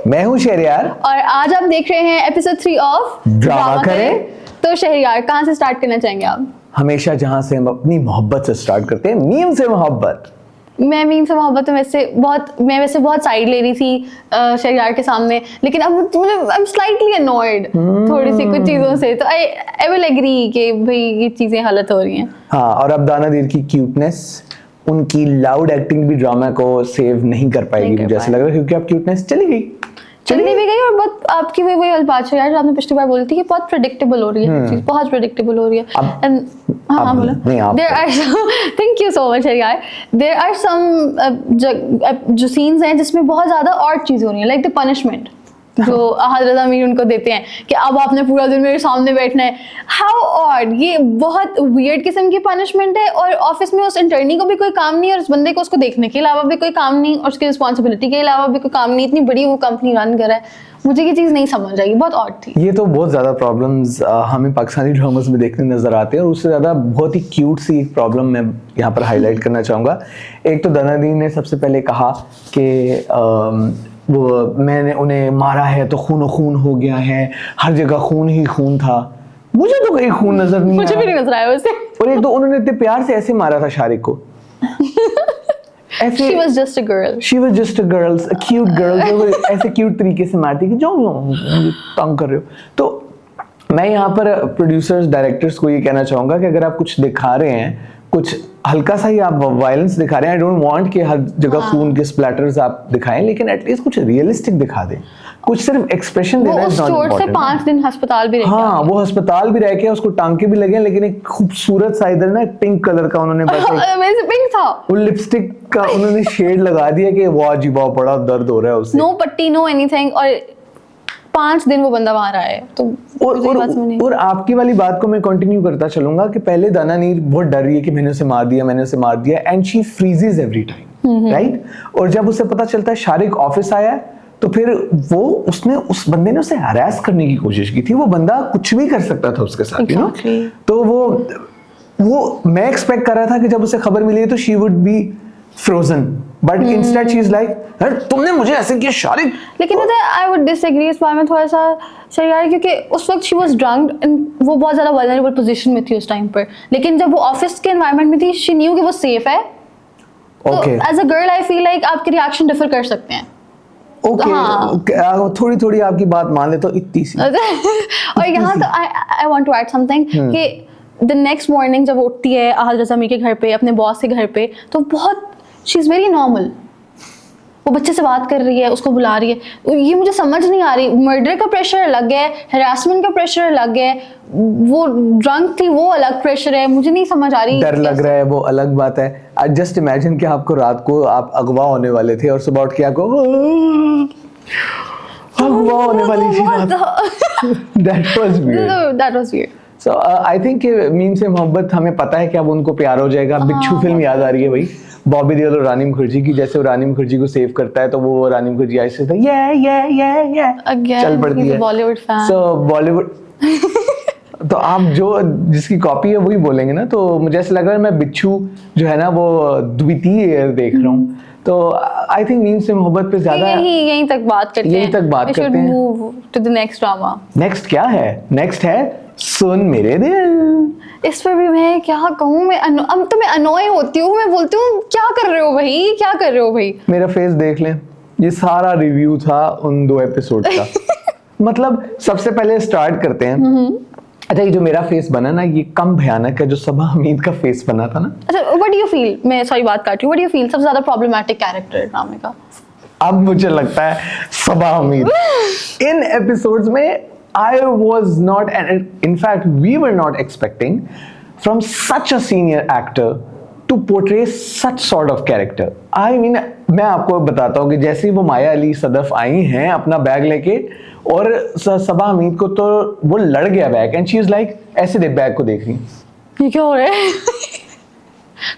मैं हूँ शहरयार और आज आप देख रहे हैं एपिसोड 3 ऑफ ड्रामा करें। तो शहरयार, कहाँ से स्टार्ट करना चाहेंगे आप? हमेशा जहाँ से हम अपनी मोहब्बत से स्टार्ट करते हैं, मीम से मोहब्बत। मैं मीम से मोहब्बत में मैं वैसे बहुत साइड ले रही थी शहरयार के सामने, लेकिन अब मुझे आई एम स्लाइटली अनॉयड थोड़ी सी कुछ चीज़ों से, तो आई विल एग्री कि भाई ये चीज़ें गलत हो रही हैं। हाँ, और अब दाना दीर की क्यूटनेस, उनकी लाउड एक्टिंग भी ड्रामा को सेव नहीं कर पाएगी, मुझे ऐसा लग रहा है, क्योंकि अब क्यूटनेस चली भी गई और बहुत आपकी वही बात है यार, जो आपने पिछली बार बोली थी कि बहुत प्रेडिक्टेबल हो रही है चीज, बहुत प्रेडिक्टेबल हो रही है। हाँ बोलो। There are thank you so much यार। देयर आर सम जो सीन्स हैं जिसमें बहुत ज्यादा और चीजें हो रही हैं, लाइक द पनिशमेंट जो हजरत अमीर उनको देते हैं कि अब आपने पूरा दिन मेरे सामने बैठना है। हाउ ऑड, ये बहुत वियर्ड किस्म की पनिशमेंट है, और ऑफिस में उस इंटर्नी को भी कोई काम नहीं, और उस बंदे को उसको देखने के अलावा भी कोई काम नहीं, और उसकी रिस्पॉन्सिबिलिटी के अलावा भी कोई काम नहीं। इतनी बड़ी वो कंपनी रन कर रहा है, मुझे ये चीज़ नहीं समझ आई, बहुत ऑड थी। ये तो बहुत ज़्यादा प्रॉब्लम्स हमें पाकिस्तानी ड्रामास में देखने नज़र आते हैं, और उससे ज़्यादा बहुत ही क्यूट सी एक प्रॉब्लम मैं यहाँ पर हाईलाइट करना चाहूँगा। एक तो दाना दीर ने सबसे पहले कहा कि वो मैंने उन्हें मारा है तो खून खून हो गया है, हर जगह खून ही खून था। मुझे तो कहीं खून नजर नहीं मुझे भी नहीं नजर आया वैसे। और एक तो उन्होंने इतने प्यार से ऐसे मारा था शारिक को। She was just a girl. She was just a girl, a cute girl, जो ऐसे क्यूट तरीके से मारती कि जो तंग कर रहे हो। तो मैं यहाँ पर प्रोड्यूसर्स, डायरेक्टर्स को ये कहना चाहूँगा कि अगर आप कुछ दिखा रहे हैं, कुछ हल्का सा ही आप वायलेंस दिखा रहे हैं, आई डोंट वांट कि हर जगह खून के स्प्लैटर्स आप दिखाएं, लेकिन एटलीस्ट कुछ रियलिस्टिक दिखा दें। कुछ सिर्फ एक्सप्रेशन देना इज नॉट इम्पोर्टेंट। से 5 दिन अस्पताल भी रह गया। हाँ, वो अस्पताल भी रह के उसको टांके भी लगे, लेकिन एक खूबसूरत सा इधर ना एक पिंक कलर का उन्होंने बस पिंक था, वो लिपस्टिक का उन्होंने शेड लगा दिया कि वाह जी वाह, बड़ा दर्द हो रहा है उससे। नो पट्टी, नो एनीथिंग, और 5 दिन वो बंदा वहां रहा है। तो और आपकी वाली बात को मैं कंटिन्यू करता चलूंगा कि पहले दाना नीर बहुत डर रही है कि मैंने उसे मार दिया, and she freezes every time, right. और जब उसे पता चलता है शारिक ऑफिस आया है, तो फिर उसने उस बंदे ने उसे हरास करने की कोशिश की थी। वो बंदा कुछ भी कर सकता था उसके साथ, यू नो। तो वो मैं एक्सपेक्ट कर रहा था कि जब उसे खबर मिली तो she would be frozen, but instead she is like, अरे तुमने मुझे ऐसे किया शारिक। लेकिन आई वुड डिसएग्री इस बारे में थोड़ा सा शहरयार, क्योंकि उस वक्त शी वाज ड्रंक एंड वो बहुत ज्यादा वल्नरेबल पोजीशन में थी उस टाइम पर। लेकिन जब वो ऑफिस के एनवायरनमेंट में थी, शी न्यू कि वो सेफ है। तो as a girl I feel like आपके रिएक्शन डिफर कर सकते हैं। थोड़ी थोड़ी आपकी बात मान ले तो इतनी सी। और यहाँ तो I want to add something कि द नेक्स्ट मॉर्निंग जब उठती है हजरत अमीर के घर पे, अपने बॉस के घर पे, तो बहुत शी इज वेरी नॉर्मल। वो बच्चे से बात कर रही है, उसको बुला रही है। ये मुझे समझ नहीं आ रही, मर्डर का प्रेशर अलग है, हरासमेंट का प्रेशर अलग है, वो ड्रंक थी वो अलग प्रेशर है, मुझे नहीं समझ आ रही। डर लग रहा है वो अलग बात है। जस्ट इमेजिन कि आपको रात को आप अगवा होने वाले थे और सुबह उठ के आपको अगवा होने वाली थी। That was weird. So I think meme से मोहब्बत, हमें पता है कि अब उनको प्यार हो जाएगा। बिच्छू फिल्म याद आ रही है भाई, बॉबी देओल और रानी मुखर्जी की। जैसे वो रानी मुखर्जी को सेव करता है तो वो रानी मुखर्जी ऐसे चल पड़ती है। बॉलीवुड फैन। So Bollywood तो आप जो जिसकी कॉपी है वही बोलेंगे ना। तो मुझे ऐसा लग रहा है मैं बिच्छू जो है ना वो द्वितीय देख रहा हूँ। तो आई थिंक मीम से मोहब्बत पे ज्यादा यहीं तक बात करते हैं। Move to the next drama. Next क्या है? नेक्स्ट है सुन मेरे दिल। इस पर भी मैं क्या कहूँ, अब तो मैं अनोय होती हूँ, मैं बोलती हूँ क्या कर रहे हो भाई। मेरा फेस देख लें, ये सारा रिव्यू था उन 2 एपिसोड का। मतलब सबसे पहले स्टार्ट करते हैं। अच्छा, ये जो मेरा फेस बना ना, ये कम भयानक है जो सबा हमीद का फेस बना था ना। अच्छा, व्हाट डू यू फील, मैं सॉरी बात काट रही हूँ, व्हाट डू यू फील सबसे ज्यादा प्रॉब्लमैटिक कैरेक्टर ड्रामे का? अब मुझे लगता है सबा हमीद। इन एपिसोड्स में I was not, and in fact we were not expecting from such a senior actor to portray such sort of character. I mean, मैं आपको बताता हूँ कि जैसे ही वो माया अली सदफ आई हैं अपना बैग लेके, और सबा हमीद को तो वो लड़ गया bag, and she is like ऐसे दे बैग को देख रही, ये क्या हो रहा है?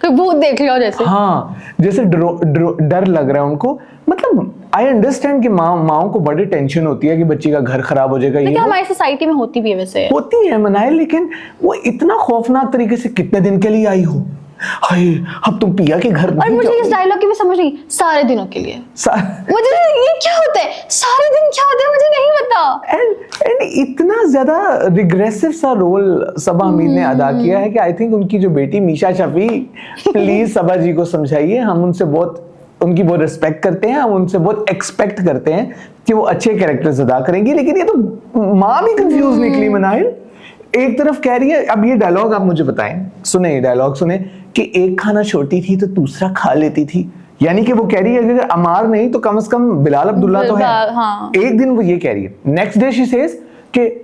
कोई भूत देख लिया जैसे। हाँ, जैसे डर लग रहा है उनको। मतलब आई अंडरस्टैंड कि माओ को बड़ी टेंशन होती है कि बच्ची का घर खराब हो जाएगा। लेकिन हमारी सोसाइटी में होती भी है, वैसे होती है मनाए, लेकिन वो इतना खौफनाक तरीके से कितने दिन के लिए आई हो, हाय अब तुम पिया के घर और मुझे इस डायलॉग की भी समझ नहीं, सारे दिनों के लिए मुझे ये क्या होता है, सारे दिन क्या होता है मुझे नहीं पता। एंड इतना ज्यादा रिग्रेसिव सा रोल सबा हमीद ने अदा किया है कि आई थिंक उनकी जो बेटी मीशा शफी, प्लीज सबा जी को समझाइए, हम उनसे उनकी बहुत रिस्पेक्ट करते हैं, हम उनसे बहुत एक्सपेक्ट करते हैं कि वो अच्छे कैरेक्टर्स अदा करेंगी, लेकिन ये तो माँ भी कंफ्यूज निकली मनाहिल। एक तरफ कह रही है, अब ये डायलॉग आप मुझे बताएं, सुने ये डायलॉग सुने कि एक खाना छोटी थी तो दूसरा खा लेती थी, यानी कि वो कह रही है कि अगर अमार नहीं तो कम से कम बिलाल अब्दुल्ला तो है। हाँ। एक दिन वो ये कह रही है, नेक्स्ट डे शी सेज कि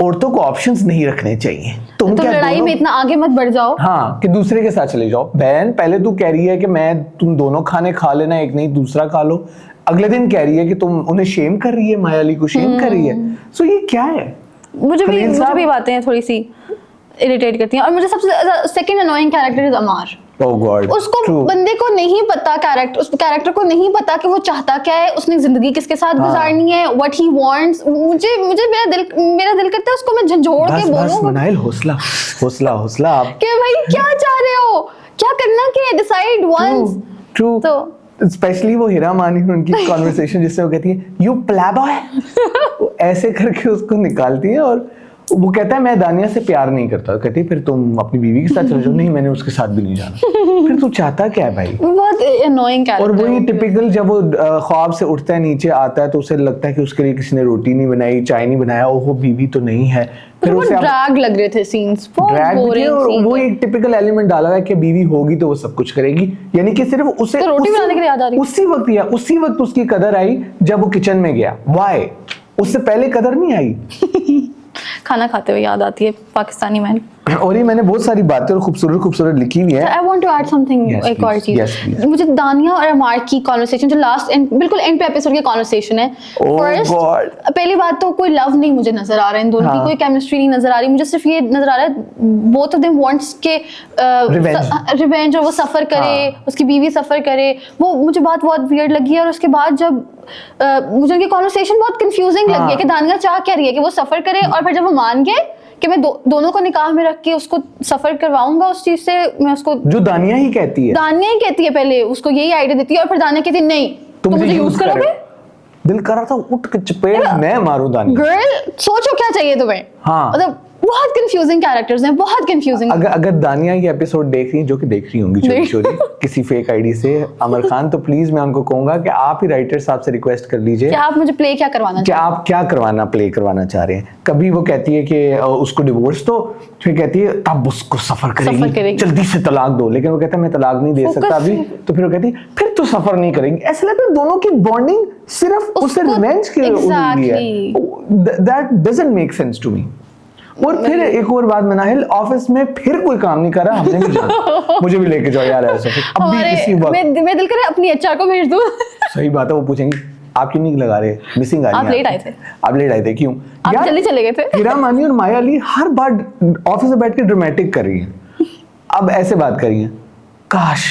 औरतों को ऑप्शंस नहीं रखने चाहिए, तुम तो क्या लड़ाई में इतना आगे मत बढ़ जाओ। हाँ, कि दूसरे के साथ चले जाओ। बहन पहले तू कह रही है कि तुम दोनों खाने खा लेना, एक नहीं दूसरा खा लो, अगले दिन कह रही है कि तुम उन्हें शेम कर रही है, माया अली को शेम कर रही है। सो ये क्या है? मुझे भी बातें थोड़ी सी इरिटेट करती हैं। और मुझे सबसे second annoying character is Amaar. Oh God, उसको true. बंदे को नहीं पता, उस कैरेक्टर को नहीं पता कि वो चाहता क्या है, उसने जिंदगी किसके साथ गुजारनी है, व्हाट ही वांट्स। मुझे मेरा दिल करता है उसको मैं झंझोड़ के बोलूं। बस मनाइल, हौसला आप कि भाई क्या चाह रहे हो, क्या करना क्या है, डिसाइड वंस। ट्रू। तो स्पेशली वो हीरा मानी उनकी कॉन्वर्सेशन जिससे वो कहती है यू प्लेबॉय, ऐसे करके उसको निकालती है। और वो कहता है मैं दानिया से प्यार नहीं करता, कहती है फिर तुम अपनी बीवी के साथ चले जाओ। नहीं, मैंने उसके साथ भी नहीं जाना। फिर तू चाहता क्या है भाई? बहुत अनोइंग कैरेक्टर। और वही टिपिकल, जब वो ख्वाब से उठता है, नीचे आता है तो उसे लगता है कि उसके लिए किसी ने रोटी नहीं बनाई, चाय नहीं बनाया, ओहो बीवी तो नहीं है। फिर उसे ड्रैग लग रहे थे सीन्स, बहुत बोरिंग। वो एक टिपिकल एलिमेंट डाला है कि बीवी होगी तो वो सब कुछ करेगी, यानी कि सिर्फ उसे तो रोटी बनाने के लिए याद आ रही, उसी वक्त उसकी कदर आई जब वो किचन में गया। व्हाई? उससे पहले कदर नहीं आई। खाना खाते हुए याद आती है पाकिस्तानी मैन। और ये मैंने बहुत सारी बातें और खूबसूरत लिखी हुई है। I want to add something, एक और चीज। मुझे दानिया और अमार की कॉन्वर्सेशन जो लास्ट बिल्कुल एंड पे एपिसोड की कॉन्वर्सेशन है, फर्स्ट पहली बात तो कोई लव नहीं मुझे नजर आ रहा है इन दोनों की, कोई केमिस्ट्री नहीं नजर आ रही मुझे, सिर्फ ये नजर आ रहा है बोथ ऑफ देम वांट्स के रिवेंज, और वो सफर करे, उसकी बीवी सफर करे। वो मुझे बात बहुत वियर्ड लगी है। और उसके बाद जब मुझे उनकी कॉन्वर्सेशन बहुत कंफ्यूजिंग लगी है कि दानिया चाह क्या रही है, कि वो सफर करे, और फिर जब वो मान गए कि मैं दोनों को निकाह में रख के उसको सफर करवाऊंगा, उस चीज से मैं उसको, जो दानिया ही कहती है पहले उसको यही आइडिया देती है, और फिर दानिया कहती है नहीं तुम मुझे यूज करोगे। दिल कर रहा था उठ के चपेट मैं मारूं दानिया। गर्ल सोचो क्या चाहिए तुम्हें। हाँ, मतलब बहुत कंफ्यूजिंग कैरेक्टर्स हैं, बहुत कंफ्यूजिंग। अगर दानिया ये एपिसोड देख रही, जो कि देख रही होंगी चोरी किसी फेक आईडी से, अमर खान, तो प्लीज मैं उनको कहूंगा कि आप ही राइटर साहब से रिक्वेस्ट कर लीजिए कि आप मुझे प्ले क्या करवाना चाह रहे हैं, आप क्या प्ले करवाना चाह रहे हैं। कभी वो कहती है कि उसको डिवोर्स दो, फिर कहती है अब उसको सफर करेगी, जल्दी से तलाक दो, लेकिन वो कहता है मैं तलाक नहीं दे सकता अभी, तो फिर वो कहती है फिर तो सफर नहीं करेंगे। ऐसा लगता है दोनों की बॉन्डिंग सिर्फ उससे रिवेंज के लिए है। That doesn't make sense to me. और फिर एक और बात, मनाहिल ऑफिस में फिर कोई काम नहीं कर रहा, हमने भी जाना, मुझे भी लेके जाओ यार ऐसा। अब भी किसी वक्त मैं दिल करे अपनी एचआर को भेज दूं। सही बात है, वो पूछेंगे आप क्यों नहीं लगा रहे, मिसिंग आ रही है। आप लेट आए थे क्यों? आप जल्दी चले गए थे। हीरा मानी और माया अली हर बार ऑफिस में बैठ के ड्रामेटिक कर रही हैं। अब ऐसे बात कर रही हैं, काश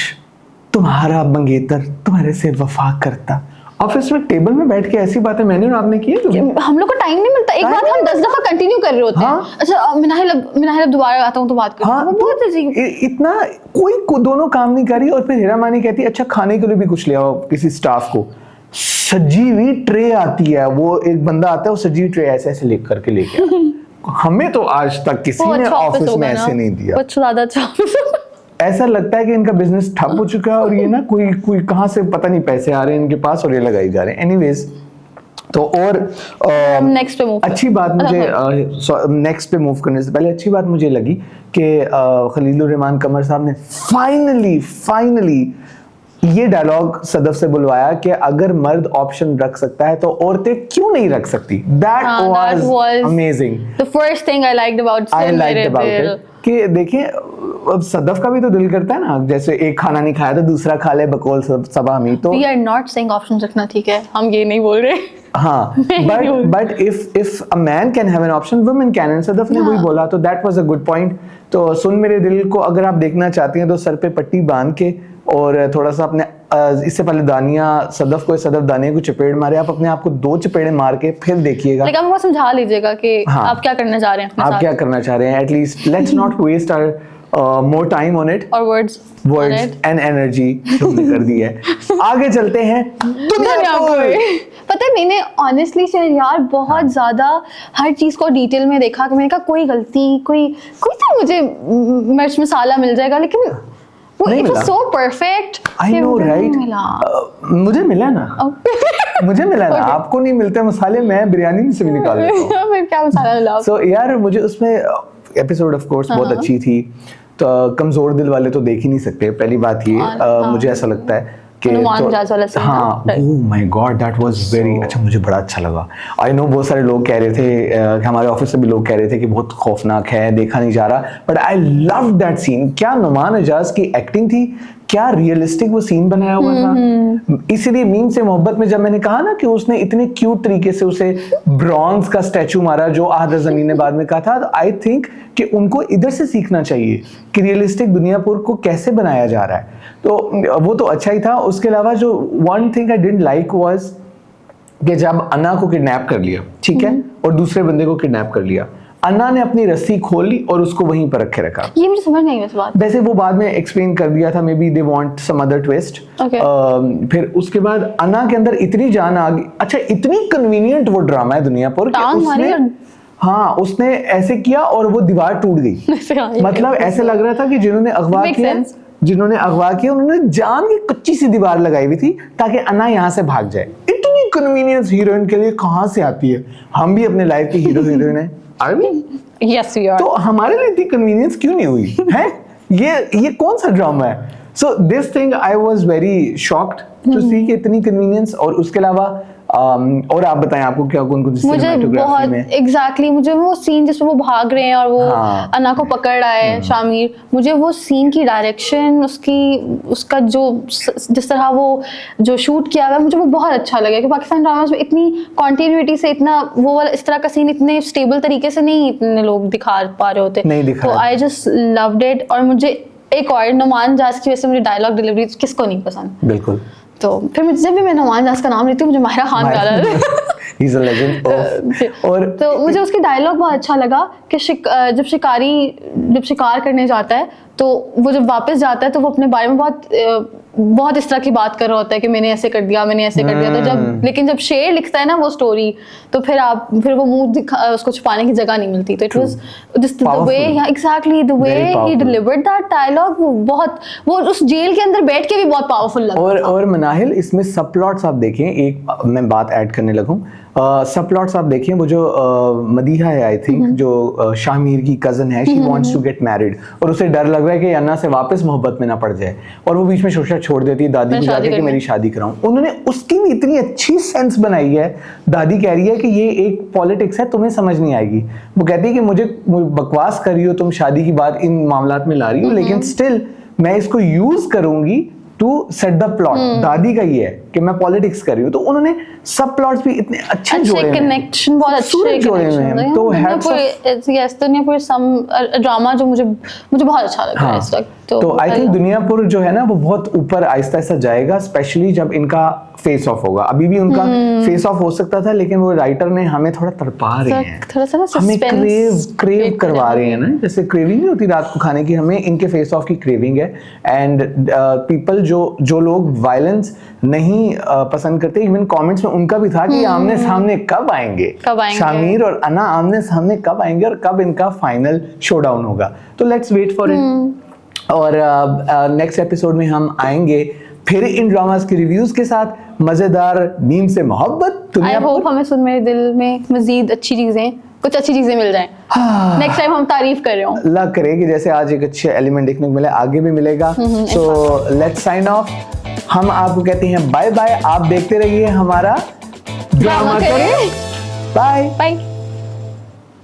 तुम्हारा मंगेतर तुम्हारे से वफा करता। ऑफिस में टेबल में बैठ के ऐसी बातें मैंने और आपने की है। हम लोग को टाइम नहीं मिलता, एक बात हम 10 दफा कंटिन्यू कर रहे होते हैं। अच्छा मिनाहिल दोबारा आता हूँ तो बात करते हैं। वो बहुत अजीब, इतना कोई दोनों काम नहीं कर रही। और फिर हीरा मानी कहती है अच्छा खाने के लिए भी कुछ ले आओ किसी स्टाफ को। सजी हुई ट्रे आती है, वो एक बंदा आता है, वो सजी हुई ट्रे ऐसे ऐसे लेकर करके लेके हमें तो आज तक किसी ने ऑफिस में ऐसे नहीं दिया। अच्छा ज्यादा अच्छा ऐसा लगता है कि इनका बिजनेस ठप हो चुका है और ये ना कोई कहां से पता नहीं पैसे आ रहे हैं इनके पास और ये लगाई जा रहे हैं। एनीवेज, तो और नेक्स्ट पे मूव, अच्छी बात मुझे नेक्स्ट पे मूव करने से पहले अच्छी बात मुझे लगी कि खलीलुर रहमान कमर साहब ने फाइनली ये डायलॉग सदफ से बुलवाया कि अगर मर्द ऑप्शन रख सकता है तो औरतें क्यों नहीं रख सकती। That was amazing. The first thing I liked about it कि देखिए अब सदफ का भी तो दिल करता है ना, जैसे एक खाना नहीं खाया तो दूसरा खा ले, बकौल सबा हमीद। तो we are not saying option रखना ठीक है, हम ये नहीं बोल रहे। हाँ, but if a man can have an option, women can, and Sadaf ने वही बोला, तो that was a good point। तो सुन मेरे दिल को अगर आप देखना चाहती हैं तो सर पे पट्टी बांध के और थोड़ा सा अपने इससे पहले सदफ दानिया को चपेड़ मारे, आप अपने आप को 2 चपेड़े मार के फिर देखिएगा। लेकिन आप समझा लीजिएगा कि आप क्या करना चाह रहे हैं, आप क्या करना चाह रहे हैं। At least let's not waste our more time on it, और वर्ड्स वर्ड्स एंड एनर्जी तुमने कर दी है। आगे चलते हैं दुनियापुर। पता है मैंने ऑनेस्टली यार बहुत ज्यादा हर चीज को डिटेल में देखा कि मैंने कहा कोई गलती, कोई तो मुझे मिर्च मसाला मिल जाएगा, लेकिन वो नहीं इट वाज मिला। So perfect. I know right, मुझे मिला ना, मुझे मिला ना, आपको नहीं मिलते मसाले, मैं बिरयानी में से भी निकाल लेता हूँ। मैं क्या मसाला मिला? सो यार मुझे उसमें एपिसोड ऑफ कोर्स बहुत अच्छी थी, तो कमजोर दिल वाले तो देख ही नहीं सकते, पहली बात ये मुझे ऐसा लगता है कि हनुमान जास वाला scene हाँ, था, oh my God that was very अच्छा, मुझे बड़ा अच्छा लगा। आई नो बहुत सारे लोग कह रहे थे, हमारे ऑफिस से भी लोग कह रहे थे कि बहुत खौफनाक है, देखा नहीं जा रहा, but I love that scene. क्या नुमान एजाज की एक्टिंग थी, क्या रियलिस्टिक वो सीन बनाया हुआ था। इसीलिए मीम से मोहब्बत में जब मैंने कहा ना कि उसने इतने क्यूट तरीके से उसे ब्रॉन्ज का स्टैचू मारा जो आधा जमीन ने बाद में कहा था, आई थिंक कि उनको इधर से सीखना चाहिए कि रियलिस्टिक दुनियापुर को कैसे बनाया जा रहा है। तो वो तो अच्छा ही था। उसके अलावा जो one thing I didn't like was कि जब अन्ना को किडनैप कर लिया, ठीक है, और दूसरे बंदे को किडनैप कर लिया, अन्ना ने अपनी रस्सी खोल ली और उसको वहीं पर रखे रखा। ये मुझे समझ नहीं आई इस बात। वैसे वो बाद में एक्सप्लेन कर दिया था, maybe they want some other twist. फिर उसके बाद अन्ना के अंदर इतनी जान आ गई। अच्छा, इतनी कन्वीनियंट वो ड्रामा है दुनियापुर कि उसने हाँ उसने ऐसे किया और वो दीवार टूट गई। मतलब ऐसे लग रहा था कि जिन्होंने अगवा किया उन्होंने जान की कच्ची सी दीवार लगाई हुई थी ताकि अन्ना यहाँ से भाग जाए। इतनी कन्वीनियंस हीरोइन के लिए कहाँ से आती है? हम भी अपने लाइफ की हीरो हीरोइन है, Yes, we are. तो हमारे लिए इतनी कन्वीनियंस क्यों नहीं हुई है? ये कौन सा ड्रामा है? So this thing I was very shocked to see कि इतनी कन्वीनियंस। और उसके अलावा और आप बताएं, आपको क्या कौन-कौन सी मुझे बहुत एग्जैक्टली मुझे वो सीन जिसमें वो भाग रहे हैं और वो अन्ना को पकड़ रहा है शामिर, मुझे वो सीन की डायरेक्शन, उसका जो जिस तरह वो जो शूट किया हुआ, मुझे वो बहुत अच्छा लगा कि पाकिस्तान ड्रामास में इतनी कॉन्टिन्यूटी से इतना वो वाला इस तरह का सीन इतने स्टेबल तरीके से नहीं इतने लोग दिखा पा रहे होते। तो आई जस्ट लव्ड इट। और मुझे एक और नुमान जास की वजह से मुझे डायलॉग डिलीवरी किसको नहीं पसंद। बिल्कुल। तो फिर मुझे जब भी मैं नुमान जास का नाम लेती हूँ मुझे माहिरा खान याद आता है। He's a legend. और तो मुझे उसकी डायलॉग बहुत अच्छा लगा कि जब शिकार करने जाता है तो वो जब वापस जाता है तो वो अपने बारे में बहुत इस तरह की बात कर रहा होता है कि मैंने ऐसे कर दिया, मैंने ऐसे कर दिया। तो लेकिन जब शेर लिखता है ना वो स्टोरी, तो फिर वो मुंह उसको छुपाने की जगह नहीं मिलती। तो it was just the way, exactly the way ही डिलीवर्ड दैट डायलॉग, वो उस जेल के अंदर बैठ के भी बहुत पावरफुल लगा। और मनाहिल, इसमें सब प्लॉट्स आप देखें, एक मैं बात ऐड करने लगूं, सब प्लॉट्स आप देखें, वो जो मदीहा है आई थिंक, जो शामिर की कजन है, she wants to get married और उसे डर लग रहा है कि अन्ना से वापस मोहब्बत में ना पड़ जाए, और वो बीच में शोशा छोड़ देती है दादी को जाके कि मेरी शादी कराऊं। उन्होंने उसकी भी इतनी अच्छी सेंस बनाई है। दादी कह रही है कि ये एक पॉलिटिक्स है, तुम्हें समझ नहीं आएगी। वो कहती है कि मुझे बकवास कर रही हो तुम, शादी की बात इन मामलात में ला रही हो, लेकिन स्टिल मैं इसको यूज करूंगी टू सेट द प्लॉट। दादी का ये है कि मैं पॉलिटिक्स कर रही हूँ। तो उन्होंने सब प्लॉट्स भी इतने अच्छे जोड़े कनेक्शन, बहुत अच्छे जोड़े हुए हैं। तो दुनियापुर सम ड्रामा जो मुझे बहुत अच्छा लगा इस वक्त। तो आई थिंक दुनियापुर जो है ना वो बहुत ऊपर आहिस्ता आहिस्ता जाएगा, स्पेशली जब इनका फेस ऑफ होगा। अभी भी उनका फेस ऑफ हो सकता था, लेकिन वो राइटर ने हमें थोड़ा तड़पा रहे हैं, थोड़ा सा हमें क्रेव करवा रहे हैं ना, जैसे क्रेविंग नहीं होती रात को खाने की, हमें इनके फेस ऑफ की क्रेविंग है। एंड पीपल जो लोग वायलेंस नहीं पसंद करते, इवन कमेंट्स में उनका भी था कि आमने सामने कब आएंगे शामिर और अन्ना, आमने सामने कब आएंगे और कब इनका फाइनल शोडाउन होगा। तो लेट्स वेट फॉर इट। और नेक्स्ट एपिसोड में हम आएंगे फिर इन ड्रामास के रिव्यूज के साथ, मजेदार मीम से मोहब्बत। आई होप हमें सुन मेरे दिल में मजीद कुछ अच्छी चीजें मिल जाएं। नेक्स्ट टाइम हम तारीफ कर रहे हो, अल्लाह करे कि जैसे आज एक अच्छे एलिमेंट देखने को मिले, आगे भी मिलेगा। So let's sign off. हम आपको कहते हैं बाय बाय। आप देखते रहिए हमारा ड्रामा करे। Bye bye.